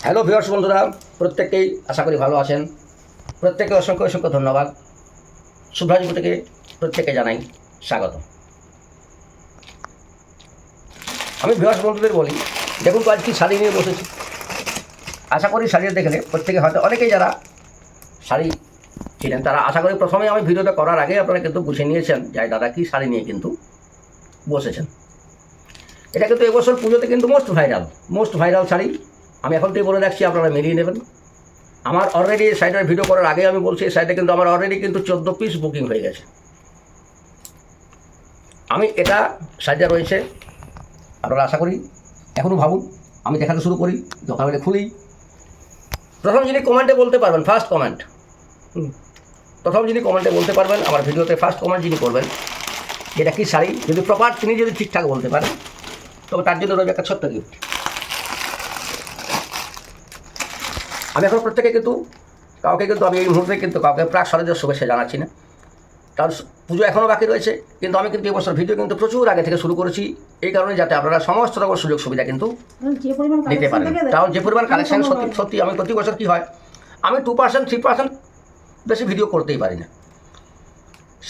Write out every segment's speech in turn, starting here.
Hello viewers বন্ধুরা, প্রত্যেককেই আশা করি ভালো আছেন। প্রত্যেককে অসংখ্য অসংখ্য ধন্যবাদ। শুভ্রাজপুর থেকে প্রত্যেককে জানাই স্বাগত। আমি ভিউয়ার্স বন্ধুদের বলি, দেখুন তো আজ কি শাড়ি নিয়ে বসেছি। আশা করি শাড়ি দেখলে প্রত্যেকে হয়তো অনেকেই যারা শাড়ি ছিলেন তারা আশা করি প্রথমে আমি ভিডিওটা করার আগে আপনারা কিন্তু বুঝে নিয়েছেন যে দাদা কি শাড়ি নিয়ে কিন্তু বসেছেন। এটা কিন্তু এবছর পুজোতে কিন্তু মোস্ট ভাইরাল শাড়ি। আমি এখন থেকে বলে রাখছি, আপনারা মিলিয়ে নেবেন। আমার অলরেডি সাইটের ভিডিও করার আগে আমি বলছি, এই সাইটে কিন্তু আমার অলরেডি কিন্তু 14 পিস বুকিং হয়ে গেছে। আমি এটা সাইটে রয়েছে, আপনারা আশা করি এখনও ভাবুন। আমি দেখাতে শুরু করি, দোকানে খুলি। প্রথম যিনি কমেন্টে বলতে পারবেন, ফার্স্ট কমেন্ট, প্রথম যিনি কমেন্টে বলতে পারবেন, আমার ভিডিওতে ফার্স্ট কমেন্ট যিনি করবেন এটা কি শাড়ি, যদি প্রপার তিনি যদি ঠিকঠাক বলতে পারেন, তবে তার জন্য রয়েছে একটা ছোট্ট গিফট। আমি এখন প্রত্যেকে কিন্তু কাউকে কিন্তু আমি এই মুহূর্তে কিন্তু কাউকে প্রাক শারদীয় শুভেচ্ছা জানাচ্ছি না, কারণ পুজো এখনও বাকি রয়েছে। কিন্তু আমি কিন্তু এবছর ভিডিও কিন্তু প্রচুর আগে থেকে শুরু করেছি, এই কারণে যাতে আপনারা সমস্ত রকম সুযোগ সুবিধা কিন্তু নিতে পারেন। কারণ যে পরিমাণ কালেকশন সত্যি আমি প্রতি বছর কী হয়, আমি 2% 3% বেশি ভিডিও করতেই পারি না।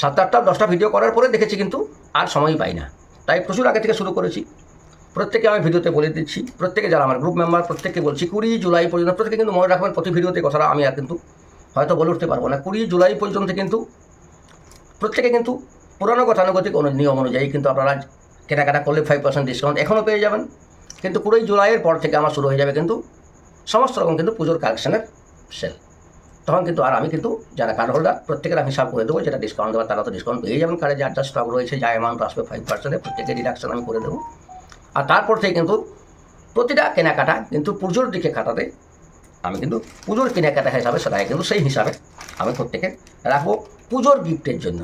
7-8টা 10টা ভিডিও করার পরে দেখেছি কিন্তু আর সময়ই পাই না, তাই প্রচুর আগে থেকে শুরু করেছি। প্রত্যেকে আমি ভিডিওতে বলে দিচ্ছি, প্রত্যেকে যারা আমার গ্রুপ মেম্বার প্রত্যেককে বলছি 20 জুলাই পর্যন্ত প্রত্যেকে কিন্তু মনে রাখবেন, প্রতি ভিডিওতে কথাটা আমি আর কিন্তু হয়তো বলে উঠতে পারবো না। 20 জুলাই পর্যন্ত কিন্তু প্রত্যেকে কিন্তু পুরানো গতানুগতিক নিয়ম অনুযায়ী কিন্তু আপনারা কেনাকাটা করলে 5% ডিসকাউন্ট এখনও পেয়ে যাবেন। কিন্তু 20 জুলাইয়ের পর থেকে আমার শুরু হয়ে যাবে কিন্তু সমস্ত রকম কিন্তু পুজোর কালেকশনের সেল। তখন কিন্তু আর আমি কিন্তু যারা কার্ড হোল্ডার প্রত্যেকের আমি হিসাব করে দেবো, যেটা ডিসকাউন্ট দেওয়ার তারা তো ডিসকাউন্ট পেয়ে যাবেন। কার্ডে যার যা স্টক রয়েছে, যা অ্যামাউন্ট আসবে 5% প্রত্যেকের ডিডাকশন আমি করে দেবো। আর তারপর থেকে কিন্তু প্রতিটা কেনাকাটা কিন্তু পুজোর দিকে খাটাতে আমি কিন্তু পুজোর কেনাকাটা হিসাবে সেটাই কিন্তু সেই হিসাবে আমি প্রত্যেকে রাখবো পুজোর গিফটের জন্য।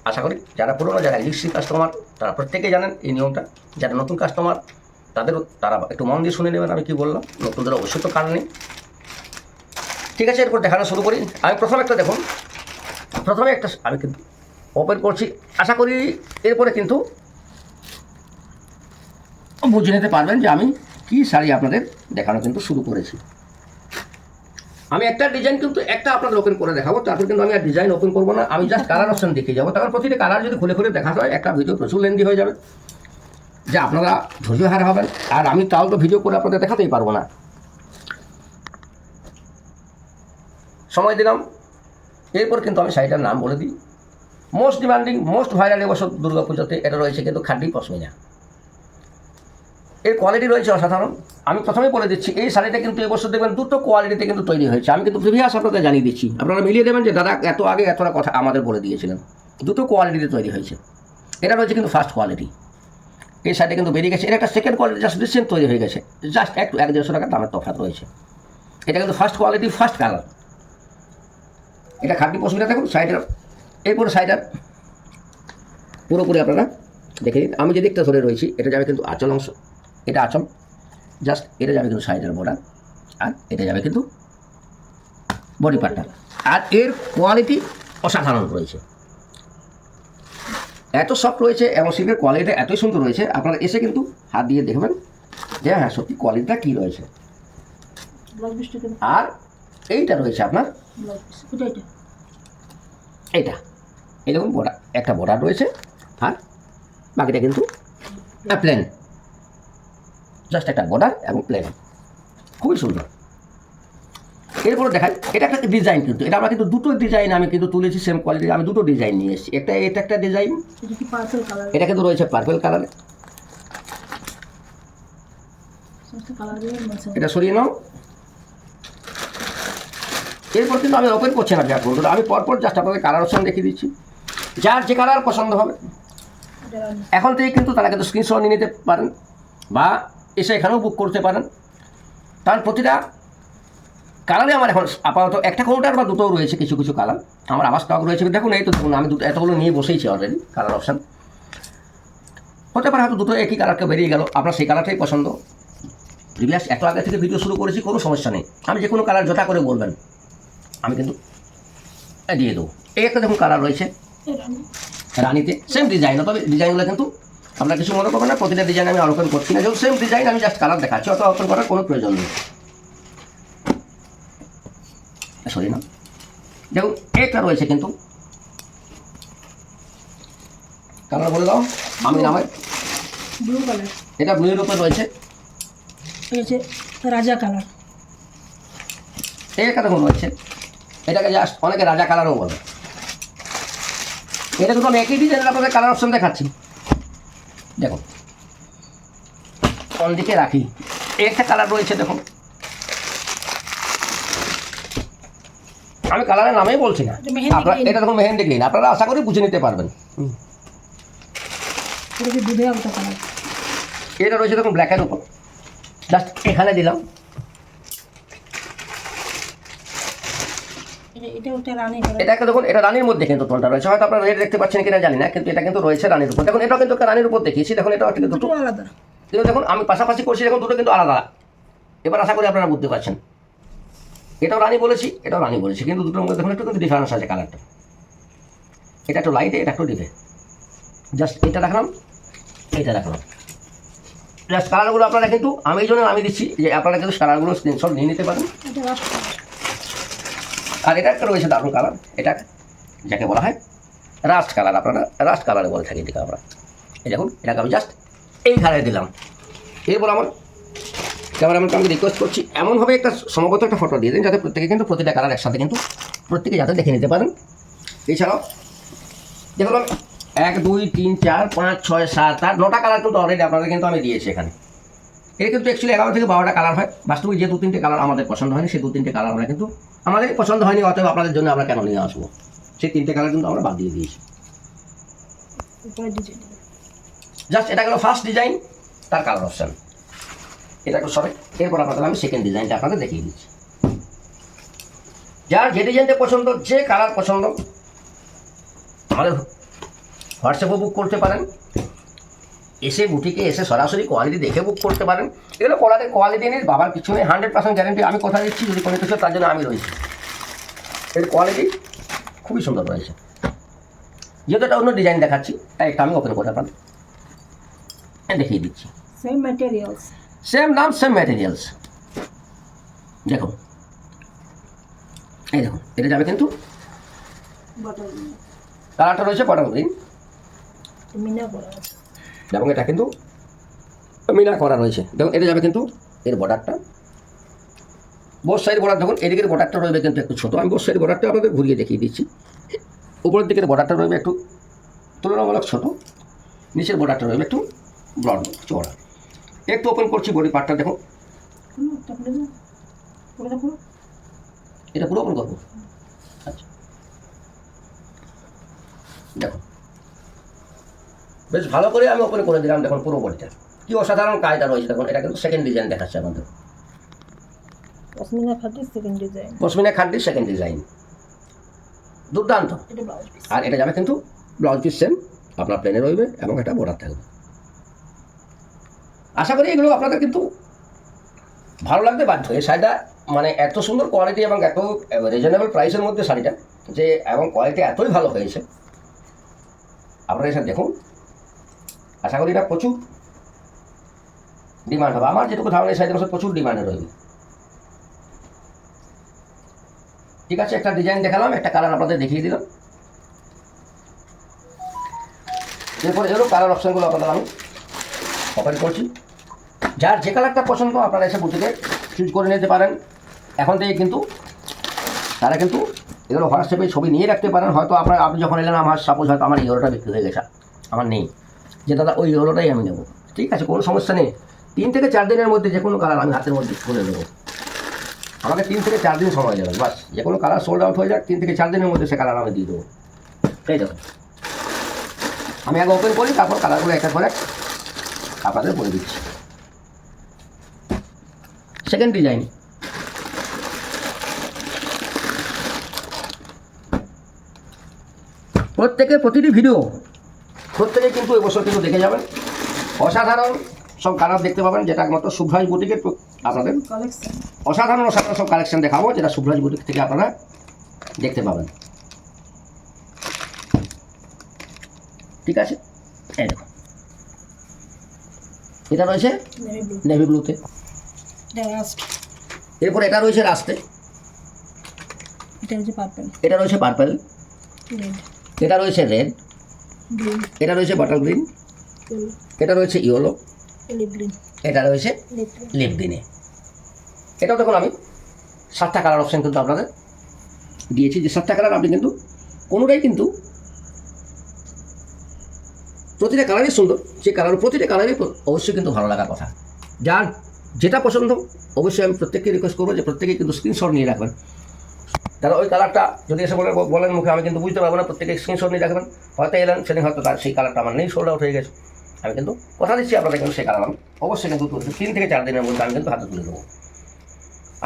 আশা করি যারা পুরোনো যারা এক্সিস্টিং কাস্টমার তারা প্রত্যেকে জানেন এই নিয়মটা। যারা নতুন কাস্টমার তারা একটু মন দিয়ে শুনে নেবেন আমি কি বললাম। নতুনদের অবশ্যই তো কারণ নেই। ঠিক আছে, এরপর দেখানো শুরু করি। আমি প্রথমে একটা আমি কিন্তু ওপেন করছি। আশা করি এরপরে কিন্তু বুঝে নিতে পারবেন যে আমি কি শাড়ি আপনাদের দেখানো কিন্তু শুরু করেছি। আমি একটা ডিজাইন কিন্তু আপনাদের ওপেন করে দেখাবো, তারপর কিন্তু আমি আর ডিজাইন ওপেন করবো না। আমি জাস্ট কালার অপশন দেখিয়ে যাবো। তারপর প্রতিটা কালার যদি খুলে খুলে দেখা হয় একটা ভিডিও প্রচুর লেন্দি হয়ে যাবে, যে আপনারা ধৈর্য হারা হবেন। আর আমি তাও তো ভিডিও করে আপনাদের দেখাতেই পারবো না। সময় দিলাম। এরপর কিন্তু আমি শাড়িটার নাম বলে দিই। মোস্ট ডিমান্ডিং, মোস্ট ভাইরাল এবছর দুর্গাপুজোতে এটা রয়েছে কিন্তু খাড্ডি পশমিনা। এর কোয়ালিটি রয়েছে অসাধারণ। আমি প্রথমেই বলে দিচ্ছি, এই শাড়িটা কিন্তু এবছর দেখবেন দুটো কোয়ালিটিতে কিন্তু তৈরি হয়েছে। আমি কিন্তু প্রিভিয়াস আপনাদের জানিয়ে দিচ্ছি, আপনারা মিলিয়ে দেবেন যে দাদা এত আগে এতটা কথা আমাদের বলে দিয়েছিলেন। দুটো কোয়ালিটিতে তৈরি হয়েছে। এটা রয়েছে কিন্তু ফার্স্ট কোয়ালিটি। এই শাড়িটা কিন্তু বেরিয়ে গেছে। এটা একটা সেকেন্ড কোয়ালিটি জাস্ট রিসেন্ট তৈরি হয়ে গেছে, জাস্ট একটু 1-150 টাকা দামের তফাৎ রয়েছে। এটা কিন্তু ফার্স্ট কোয়ালিটি, ফার্স্ট কালার। এটা খাড্ডি পশমিনা। দেখুন শাড়িটার এরপরে শাড়িটার পুরোপুরি আপনারা দেখে নিন। আমি যে দিকটা ধরে রয়েছি এটা যাবে কিন্তু আঁচল অংশ, এটা আঁচল জাস্ট, এটা যাবে কিন্তু শাড়িটার বর্ডার, আর এটা যাবে কিন্তু বডি পার্টটা। আর এর কোয়ালিটি অসাধারণ রয়েছে, এত সফট রয়েছে এবং সিল্কের কোয়ালিটিটা এতই সুন্দর রয়েছে, আপনারা এসে কিন্তু হাত দিয়ে দেখবেন যে হ্যাঁ সত্যি কোয়ালিটিটা কী রয়েছে। আর এইটা রয়েছে আপনার এইটা, এই দেখুন বর্ডার, একটা বর্ডার রয়েছে, আর বাকিটা কিন্তু প্লেন, জাস্ট একটা বর্ডার এবং প্লেন, খুবই সুন্দর। এরপরে দেখাই, এটা একটা ডিজাইন কিন্তু, এটা আমরা কিন্তু দুটো ডিজাইন আমি কিন্তু তুলেছি সেম কোয়ালিটির। আমি দুটো ডিজাইন নিয়ে এসেছি। এটা একটা ডিজাইন, এটা কিন্তু রয়েছে পার্পল কালারে। এটা সরিয়ে নাও। এরপর কিন্তু আমি ওপেন করছি না, যা বন্ধুরা আমি পরপর জাস্ট আপনাদের কালার অপশন দেখিয়ে দিচ্ছি। যার যে কালার পছন্দ হবে এখন থেকে কিন্তু তারা কিন্তু স্ক্রিনশট নিয়ে নিতে পারেন বা এসে এখানেও বুক করতে পারেন। কারণ প্রতিটা কালারে আমার এখন আপাতত একটা কাউন্টার বা দুটোও রয়েছে, কিছু কিছু কালার আমার আবার স্টক রয়েছে। দেখুন এই তো দেখুন আমি এতগুলো নিয়ে বসেইছি অলরেডি। কালার অপশান হতে পারে হয়তো দুটো একই কালারকে বেরিয়ে গেল, আপনার সেই কালারটাই পছন্দ। প্রিভিয়াস এত আগে থেকে ভিডিও শুরু করেছি, কোনো সমস্যা নেই। আমি যে কোনো কালার জোটা করে বলবেন আমি কিন্তু দিয়ে দেবো। এই একটা দেখুন কালার রয়েছে রানিতে, সেম ডিজাইন, তবে ডিজাইনগুলো কিন্তু আপনারা কিছু মনে করবেন না। প্রতিটা ডিজাইন আমি ওপেন করছি না, যেহেতু সেম ডিজাইন আমি জাস্ট কালার দেখাচ্ছি, অত ওপেন করার কোনো প্রয়োজন নেই। সরি না, দেখুন একটা রয়েছে কিন্তু কালার বলে দাও, আমি নামে ব্লু কালার, এটা ব্লুর উপর রয়েছে, হচ্ছে রাজা কালার। একটা দেখুন রয়েছে, এটাকে জাস্ট অনেকে রাজা কালারও বলে। এটা কিন্তু আমি একই ডিজাইনের আপনাদের কালার অপশন দেখাচ্ছি। দেখুন কোন দিকে রাখি, একটা কালার রয়েছে দেখুন, আমি কালারের নামেই বলছি না, এটা মেহেন্দি আপনারা গ্রিন। এটা দেখুন মেহেন্দি গ্রিন, আপনারা আশা করি বুঝে নিতে পারবেন। এটা কি দুধে আলতা কালার। এটা রয়েছে দেখুন ব্ল্যাকের উপর, জাস্ট এখানে দিলাম। এটা ওটা রানী কালার। এটা একটা দেখুন, এটা রানীর মধ্যে কিন্তু টোনটা রয়েছে, হয়তো আপনারা রেড দেখতে পাচ্ছেন কিনা জানি না, কিন্তু এটা কিন্তু রয়েছে রানীর উপর। দেখুন এটাও কিন্তু একটা রানীর উপর দেখিয়েছি, দেখুন এটাও কিন্তু দুটো, দুটো আলাদা। কিন্তু দেখুন আমি পাশাপাশি করছি, দেখুন দুটো কিন্তু আলাদা। এবার আশা করি আপনারা বুঝতে পারছেন, এটাও রানী বলেছি, এটাও রানী বলেছি, কিন্তু দুটোর মধ্যে দেখুন একটু কিন্তু ডিফারেন্স আছে কালারটা। এটা একটু লাইটে, এটা একটু ডিপে। জাস্ট এটা রাখলাম, এটা রাখলাম। জাস্ট কালারগুলো আপনারা কিন্তু আমি এই জন্য আমি দিচ্ছি যে আপনারা কিন্তু কালারগুলো স্ক্রিনশট নিয়ে নিতে পারেন। এটা রাস্ট কালার। আর এটা একটা রয়েছে দারুণ কালার, এটা যাকে বলা হয় রাস্ট কালার, আপনারা রাস্ট কালারে বলে থাকি এটাকে আমরা। এই দেখুন এটাকে আমি জাস্ট এই কালারে দিলাম। এরপর আমার ক্যামেরাম্যানকে আমি রিকোয়েস্ট করছি এমনভাবে একটা সম্ভবত একটা ফটো দিয়ে দিন যাতে প্রত্যেকে কিন্তু প্রতিটা কালার একসাথে কিন্তু প্রত্যেকে যাতে দেখে নিতে পারেন। এছাড়াও দেখুন আমি 1 2 3 4 5 6 7 8 9টা কালার কিন্তু অলরেডি আপনাদের কিন্তু আমি দিয়েছি এখানে। এটা কিন্তু অ্যাকচুয়ালি 11 থেকে 12টা কালার হয়। বাস্তবে যে 2-3টে কালার আমাদের পছন্দ হয়নি, সেই 2-3টে কালার আমরা কিন্তু আমাদের পছন্দ হয়নি, অতএব আপনাদের জন্য আমরা কেন নিয়ে আসবো, সেই 3টে কালার কিন্তু আমরা বাদ দিয়ে দিয়েছি। উপরে ডিজাইন। জাস্ট এটা গেল ফার্স্ট ডিজাইন, তার কালার অপশান। এটা একটু সরে, এরপর আপনাদের আমি সেকেন্ড ডিজাইনটা আপনাদের দেখিয়ে দিচ্ছি। যার যে ডিজাইনটা পছন্দ, যে কালার পছন্দ, আমাদের হোয়াটসঅ্যাপে বুক করতে পারেন, এসে বুটিকে এসে সরাসরি কোয়ালিটি দেখে বুক করতে পারেন। এগুলো কোয়ালিটি নিয়ে বাবার পিছনে 100% গ্যারেন্টি আমি কথা দিচ্ছি, যদি কোনো কিছু তার জন্য আমি রয়েছি। এর কোয়ালিটি খুবই সুন্দর রয়েছে। যেহেতু এটা অন্য ডিজাইন দেখাচ্ছি, তাই একটা আমি ওপেন করে আপনাদের দেখিয়ে দিচ্ছি। Same materials. সেম নাম সেম ম্যাটেরিয়ালস। দেখুন এই দেখুন এটা যাবে কিন্তু বাটার কালারটা রয়েছে বটল গ্রিন, মিনা করা আছে। এবং এটা কিন্তু মিনা করা রয়েছে। দেখুন এটা যাবে কিন্তু এর বর্ডারটা, বোথ সাইড বর্ডার, দেখুন এদিকের বর্ডারটা রয়েছে কিন্তু একটু ছোটো, আমি বোথ সাইড বর্ডারটা আপনাদের ঘুরিয়ে দেখিয়ে দিচ্ছি। উপরের দিকের বর্ডারটা রয়েছে একটু তুলনামূলক ছোটো, নিচের বর্ডারটা রয়েছে একটু ব্রড চওড়া। একটু ওপেন করছি বডি পার্টটা, দেখুন এটা পুরো ওপেন করবো। আচ্ছা দেখুন বেশ ভালো করে আমি ওপেন করে দিলাম, দেখুন পুরো বডিটা কি অসাধারণ কাজটা রয়েছে। দেখুন এটা কিন্তু সেকেন্ড ডিজাইন দেখাচ্ছে আমাদের, pashmina khadi second design. Pashmina খাড্ডি second design, দুর্দান্ত। এটা ব্লাউজ পিস। আর এটা যাবে কিন্তু ব্লাউজ পিস সেম আপনার প্লেনে রইবে এবং এটা বর্ডার থাকবে। আশা করি এগুলো আপনাদের কিন্তু ভালো লাগতে বাধ্য। এই শাড়িটা মানে এত সুন্দর কোয়ালিটি এবং এত রিজনেবল প্রাইসের মধ্যে শাড়িটা, যে এবং কোয়ালিটি এতই ভালো হয়েছে, আপনারা এসে দেখুন। আশা করি এটা প্রচুর ডিমান্ড হবে। আমার যেটুকু ধারণা এই শাড়িটা প্রচুর ডিমান্ডে রইবে। ঠিক আছে, একটা ডিজাইন দেখালাম, একটা কালার আপনাদের দেখিয়ে দিলাম। এরপর এরও কালার অপশানগুলো আপনাদের আমি ওপেন করছি। যার যে কালারটা পছন্দ আপনারা এসে বুটিকে চুজ করে নিতে পারেন। এখন থেকে কিন্তু তারা কিন্তু এগুলো হোয়াটসঅ্যাপে ছবি নিয়ে রাখতে পারেন। হয়তো আপনি যখন এলেন, আমার সাপোজ হয়তো আমার ইউরোটা বিক্রি হয়ে গেছে, আমার নেই, যে দাদা ওই ইউরোটাই আমি নেবো, ঠিক আছে কোনো সমস্যা নেই। 3 থেকে 4 দিনের মধ্যে যে কোনো কালার আমি হাতের মধ্যে তুলে দেবো। আমাকে 3 থেকে 4 দিন সময় দেবেন, বাস যে কোনো কালার সোল্ড আউট হয়ে যাক, 3 থেকে 4 দিনের মধ্যে সে কালার আমি দিয়ে দেবো। তাই দেখুন আমি আগে ওপেন করি, তারপর কালারগুলো একের পর এক আপনাদের বলে দিচ্ছি। সেকেন্ড ডিজাইন, প্রতিটি ভিডিও প্রত্যেকে কিন্তু এবছর কিন্তু দেখে যাবেন। অসাধারণ সব কালার দেখতে পাবেন, যেটা একমাত্র শুভ্রাজ বুটিকের আপনাদের কালেকশন। অসাধারণ সব কালেকশন দেখাবো, যেটা শুভ্রাজ বুটিক থেকে আপনারা দেখতে পাবেন। ঠিক আছে, এই দেখুন এটা রয়েছে নেভি ব্লু। নেভি ব্লুতে। এটা রাস্ট। এরপর এটা রয়েছে রাস্তে। এটা হচ্ছে পার্পল, এটা রয়েছে পার্পল, রেড, এটা রয়েছে রেড, গ্রিন, এটা রয়েছে বটল গ্রিন, ইয়েলো, এটা রয়েছে ইয়েলো, লিপ গ্রিন, এটা রয়েছে লিপ গ্রিন। লিপ গ্রিনে। এটাও দেখুন আমি 7টা কালার অপশান কিন্তু আপনাদের দিয়েছি, যে 7টা কালার আপনি কিন্তু কোনোটাই কিন্তু প্রতিটা কালারই সুন্দর, যে কালার প্রতিটা কালারই অবশ্যই কিন্তু ভালো লাগার কথা। যার যেটা পছন্দ অবশ্যই আমি প্রত্যেককে রিকোয়েস্ট করবো যে প্রত্যেকেই কিন্তু স্ক্রিনশট নিয়ে রাখবেন। তারা ওই কালারটা যদি এসে বলেন মুখে, আমি কিন্তু বুঝতে পারবো না, প্রত্যেকে স্ক্রিনশট নিয়ে রাখবেন। হয়তো এলেন সেদিন হয়তো তার সেই কালারটা আমার নেই, সোল্ড আউট হয়ে গেছে। আমি কিন্তু কথা দিচ্ছি আপনাদের কিন্তু সেই কালার আমি অবশ্যই কিন্তু 3 থেকে 4 দিনের মধ্যে আমি কিন্তু হাতে তুলে দেবো।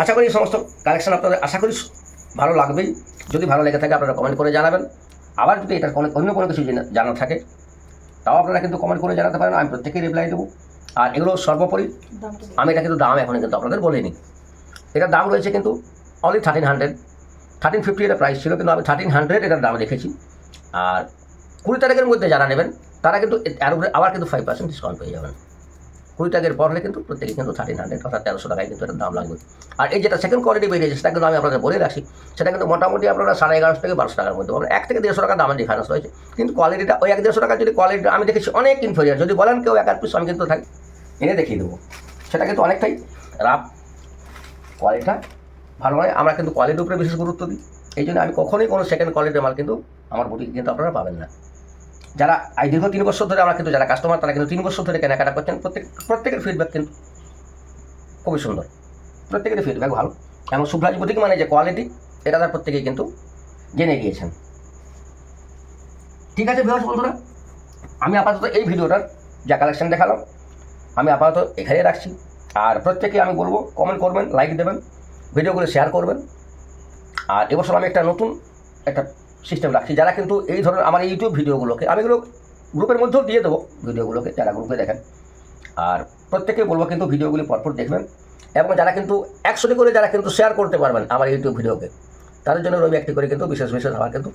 আশা করি এই সমস্ত কালেকশন আপনাদের আশা করি ভালো লাগবেই। যদি ভালো লেগে থাকে আপনারা কমেন্ট করে জানাবেন। আবার যদি এটার অন্য কোনো কিছু জানার থাকে তাও আপনারা কিন্তু কমেন্ট করে জানাতে পারেন, আমি প্রত্যেকেই রিপ্লাই দেবো। আর এগুলো সর্বোপরি দামটা আমি এটা কিন্তু দাম এখন কিন্তু আপনাদের বলিনি। এটার দাম রয়েছে কিন্তু অনলি 1300, 1350 এটা প্রাইস ছিল, কিন্তু আমি 1300 এটার দাম রেখেছি। আর 20 তারিখের মধ্যে যারা নেবেন তারা কিন্তু এর উপরে আবার কিন্তু 5% ডিসকাউন্ট পেয়ে যাবেন। 20 তারিখের পর হলে কিন্তু প্রত্যেকে কিন্তু 1300 অর্থাৎ 1300 টাকায় কিন্তু এটার দাম লাগবে। আর এই যেটা সেকেন্ড কোয়ালিটি বেরিয়েছে সেটা কিন্তু আমি আপনাদের বলে রাখি, সেটা কিন্তু মোটামুটি আপনারা 1150 থেকে 1200 টাকার মধ্যে পাবেন। 1 থেকে 150 টাকা দামের ডিফারেন্স রয়েছে, কিন্তু কোয়ালিটিটা ওই 1-150 টাকা যদি কোয়ালিটি আমি দেখেছি অনেক ইনফেরিয়ার। যদি বলেন কেউ 1 পিস আমি কিন্তু থাকি এনে দেখিয়ে দেবো, সেটা কিন্তু অনেকটাই রাফ, কোয়ালিটিটা ভালো নয়। আমরা কিন্তু কোয়ালিটির উপরে বিশেষ গুরুত্ব দিই, এই জন্য আমি কখনোই কোনো সেকেন্ড কোয়ালিটির মাল কিন্তু আমার বুটিকে কিন্তু আপনারা পাবেন না। যারা দীর্ঘ 3 বছর ধরে আমরা কিন্তু যারা কাস্টমার তারা কিন্তু 3 বছর ধরে কেনাকাটা করছেন, প্রত্যেকের ফিডব্যাক কিন্তু খুবই সুন্দর, প্রত্যেকের ফিডব্যাক ভালো। এবং শুভ্রাজ বুটিক মানে যে কোয়ালিটি এটা তার প্রত্যেকেই কিন্তু জেনে গিয়েছেন। ঠিক আছে ভিউয়ার্স বন্ধুরা, আমি আপাতত এই ভিডিওটার যা কালেকশন দেখালাম আমি আপাতত এখানে রাখছি। আর প্রত্যেকে আমি বলবো কমেন্ট করবেন, লাইক দেবেন, ভিডিওগুলো শেয়ার করবেন। আর এবছর আমি একটা নতুন একটা সিস্টেম রাখছি, যারা কিন্তু এই ধরনের আমার ইউটিউব ভিডিওগুলোকে আমি এগুলো গ্রুপের মধ্যেও দিয়ে দেবো, ভিডিওগুলোকে যারা গ্রুপে দেখেন। আর প্রত্যেকে বলবো কিন্তু ভিডিওগুলি পরপর দেখবেন, এবং যারা কিন্তু 100টি করে যারা কিন্তু শেয়ার করতে পারবেন আমার ইউটিউব ভিডিওকে, তাদের জন্য রবি একটি করে কিন্তু বিশেষ আমার কিন্তু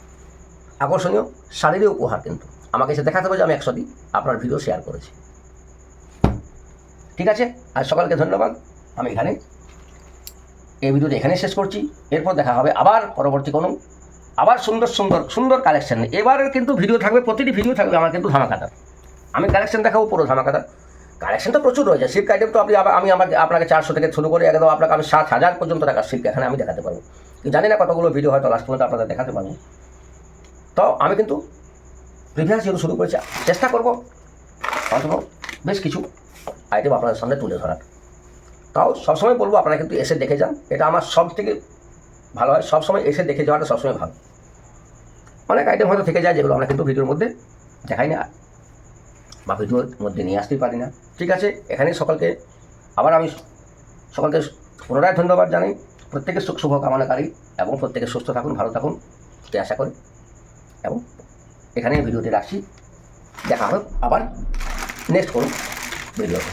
আকর্ষণীয় শারীরিক উপহার কিন্তু আমাকে এসে দেখাতে হবে যে আমি 100টি আপনার ভিডিও শেয়ার করেছি। ঠিক আছে, আর সকলকে ধন্যবাদ। আমি এখানে এই ভিডিওটা এখানে শেষ করছি। এরপর দেখা হবে আবার পরবর্তী কোনো আবার সুন্দর সুন্দর সুন্দর কালেকশন। এবারের কিন্তু ভিডিও থাকবে, প্রতিটি ভিডিও থাকবে আমার কিন্তু ধামাকাদার। আমি কালেকশন দেখাবো পুরো ধামাকাদার। কালেকশন তো প্রচুর রয়েছে, সিল্ক আইটেম তো আমি আপনাকে 400 থেকে শুরু করে একদম আপনাকে আমি 7000 পর্যন্ত টাকার সিল্ক এখানে আমি দেখাতে পারবো। জানি না কতগুলো ভিডিও হয়তো লাস্ট পর্যন্ত আপনাদের দেখাতে পারবো। তো আমি কিন্তু প্রিভিয়াস যেহেতু শুরু করেছি, চেষ্টা করবো অন্তত বেশ কিছু আইটেম আপনাদের সামনে তুলে ধরার। তাও সবসময় বলবো আপনারা কিন্তু এসে দেখে যান, এটা আমার সব থেকে ভালো হয়। সবসময় এসে দেখে যাওয়াটা সবসময় ভালো। অনেক আইটেম হয়তো থেকে যায় যেগুলো আমরা কিন্তু ভিডিওর মধ্যে দেখাই না বা ভিডিওর মধ্যে নিয়ে আসতেই পারি না। ঠিক আছে, এখানেই আমি সকলকে পুনরায় ধন্যবাদ জানাই। প্রত্যেকের সুখ শুভ কামনাকারী এবং প্রত্যেকে সুস্থ থাকুন, ভালো থাকুন এ আশা করি। এবং এখানে ভিডিওটি রাখছি, দেখা হবে আবার নেক্সট কোনো ভিডিওতে।